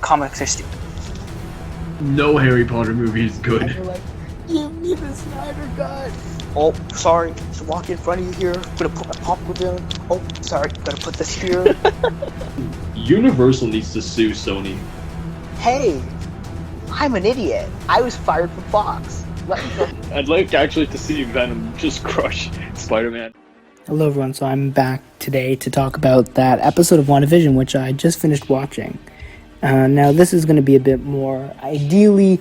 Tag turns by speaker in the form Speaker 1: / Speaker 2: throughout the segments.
Speaker 1: comics are stupid.
Speaker 2: No Harry Potter movie is good.
Speaker 3: And you're like, give me the Snyder Cut.
Speaker 1: Oh, sorry, just walk in front of you here. Gonna put my popcorn down. Oh, sorry, gotta put this here.
Speaker 2: Universal needs to sue Sony.
Speaker 1: Hey, I'm an idiot. I was fired from Fox. Let me go.
Speaker 4: I'd like actually to see Venom just crush Spider-Man.
Speaker 3: Hello everyone, so I'm back today to talk about that episode of WandaVision, which I just finished watching. Now this is going to be a bit more, ideally,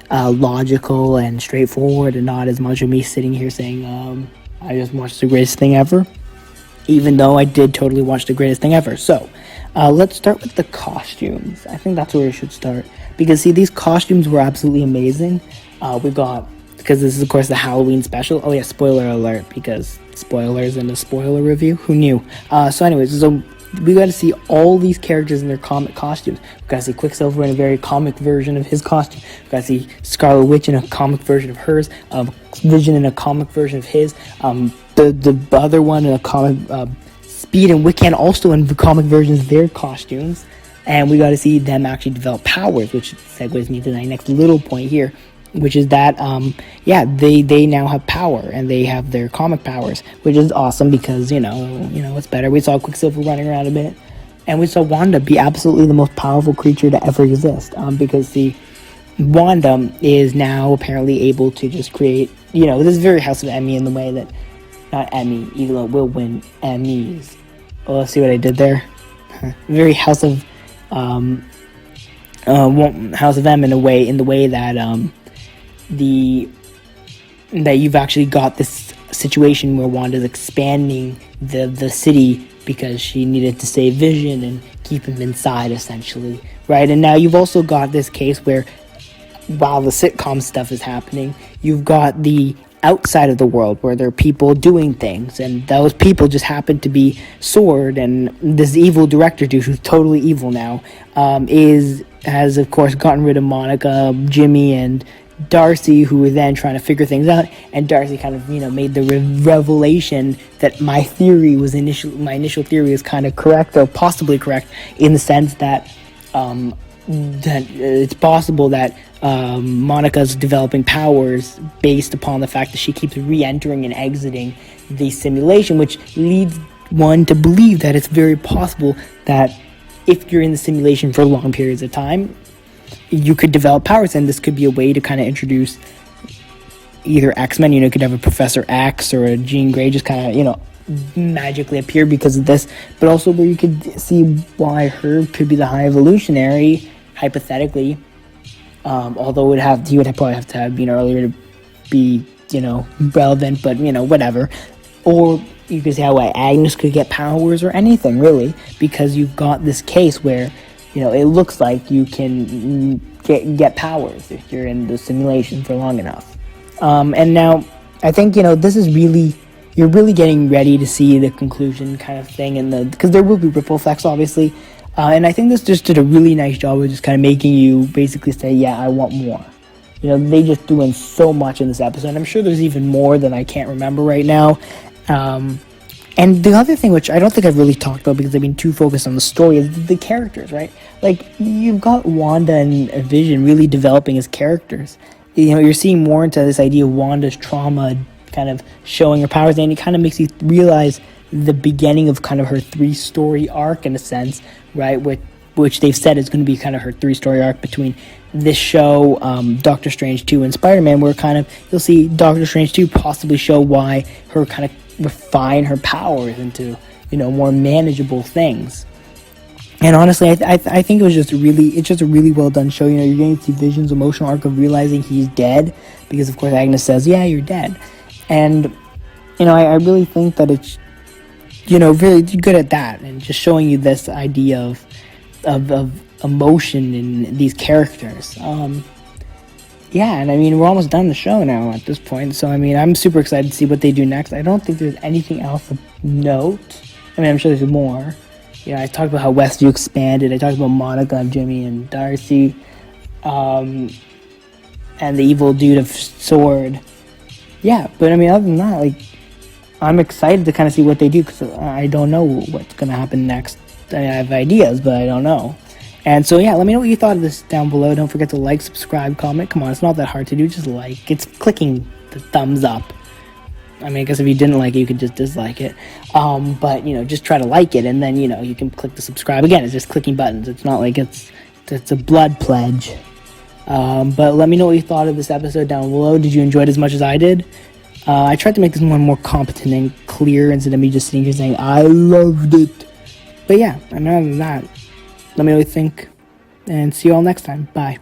Speaker 3: logical and straightforward, and not as much of me sitting here saying, I just watched the greatest thing ever, even though I did totally watch the greatest thing ever. So, let's start with the costumes. I think that's where we should start, because see, these costumes were absolutely amazing. Because this is of course the Halloween special. Oh yeah, spoiler alert, because spoilers in a spoiler review. Who knew? So we got to see all these characters in their comic costumes. We got to see Quicksilver in a very comic version of his costume. We got to see Scarlet Witch in a comic version of hers. Vision in a comic version of his. The other one in a comic. Speed and Wiccan also in the comic versions of their costumes. And we got to see them actually develop powers, which segues me to my next little point here, which is that, they now have power, and they have their comic powers, which is awesome because, it's better. We saw Quicksilver running around a bit, and we saw Wanda be absolutely the most powerful creature to ever exist, because Wanda is now apparently able to just create, this is very House of Emmy in the way that, not Emmy, even though it will win Emmys. Oh, let's see what I did there. Very House of M in the way that, that you've actually got this situation where Wanda's expanding the city because she needed to save Vision and keep him inside, essentially, right? And now you've also got this case where, while the sitcom stuff is happening, you've got the outside of the world where there are people doing things, and those people just happen to be Sword, and this evil director dude, who's totally evil now, has of course gotten rid of Monica, Jimmy, and Darcy, who were then trying to figure things out, and Darcy kind of, made the revelation that my initial theory is kind of correct, or possibly correct, in the sense that that it's possible that Monica's developing powers based upon the fact that she keeps re-entering and exiting the simulation, which leads one to believe that it's very possible that if you're in the simulation for long periods of time, you could develop powers, and this could be a way to kind of introduce either X-Men, you could have a Professor X or a Jean Grey just kind of, magically appear because of this, but also where you could see why her could be the High Evolutionary, hypothetically, although he would probably have to have, earlier to be, relevant, but, whatever. Or you could see how Agnes could get powers, or anything, really, because you've got this case where, it looks like you can get powers if you're in the simulation for long enough. And now, I think, this is really, you're really getting ready to see the conclusion kind of thing, because there will be ripple effects, obviously. And I think this just did a really nice job of just kind of making you basically say, yeah, I want more. They just doing so much in this episode. I'm sure there's even more than I can't remember right now. And the other thing, which I don't think I've really talked about because I've been too focused on the story, is the characters, right? Like, you've got Wanda and Vision really developing as characters. You're seeing more into this idea of Wanda's trauma kind of showing her powers, and it kind of makes you realize the beginning of kind of her 3-story arc, in a sense, right? Which they've said is going to be kind of her 3-story arc between this show, Doctor Strange 2, and Spider-Man, where kind of you'll see Doctor Strange 2 possibly show why her kind of refine her powers into, more manageable things. And honestly, I think it's just a really well done show. You're getting to see Vision's emotional arc of realizing he's dead, because of course Agnes says, yeah, you're dead. And, I really think that it's, really good at that, and just showing you this idea of emotion in these characters. And I mean, we're almost done the show now at this point, so I mean, I'm super excited to see what they do next. I don't think there's anything else of note. I mean, I'm sure there's more. I talked about how Westview expanded. I talked about Monica and Jimmy and Darcy, and the evil dude of Sword. Yeah, but I mean, other than that, I'm excited to kind of see what they do, because I don't know what's going to happen next. I have ideas, but I don't know. And so, yeah, let me know what you thought of this down below. Don't forget to like, subscribe, comment. Come on, it's not that hard to do. Just like. It's clicking the thumbs up. I mean, I guess if you didn't like it, you could just dislike it. But, just try to like it, and then, you can click the subscribe. Again, it's just clicking buttons. It's not like it's a blood pledge. But let me know what you thought of this episode down below. Did you enjoy it as much as I did? I tried to make this one more competent and clear instead of me just sitting here saying, I loved it. But yeah, and other than that, let me know what you think, and see you all next time. Bye.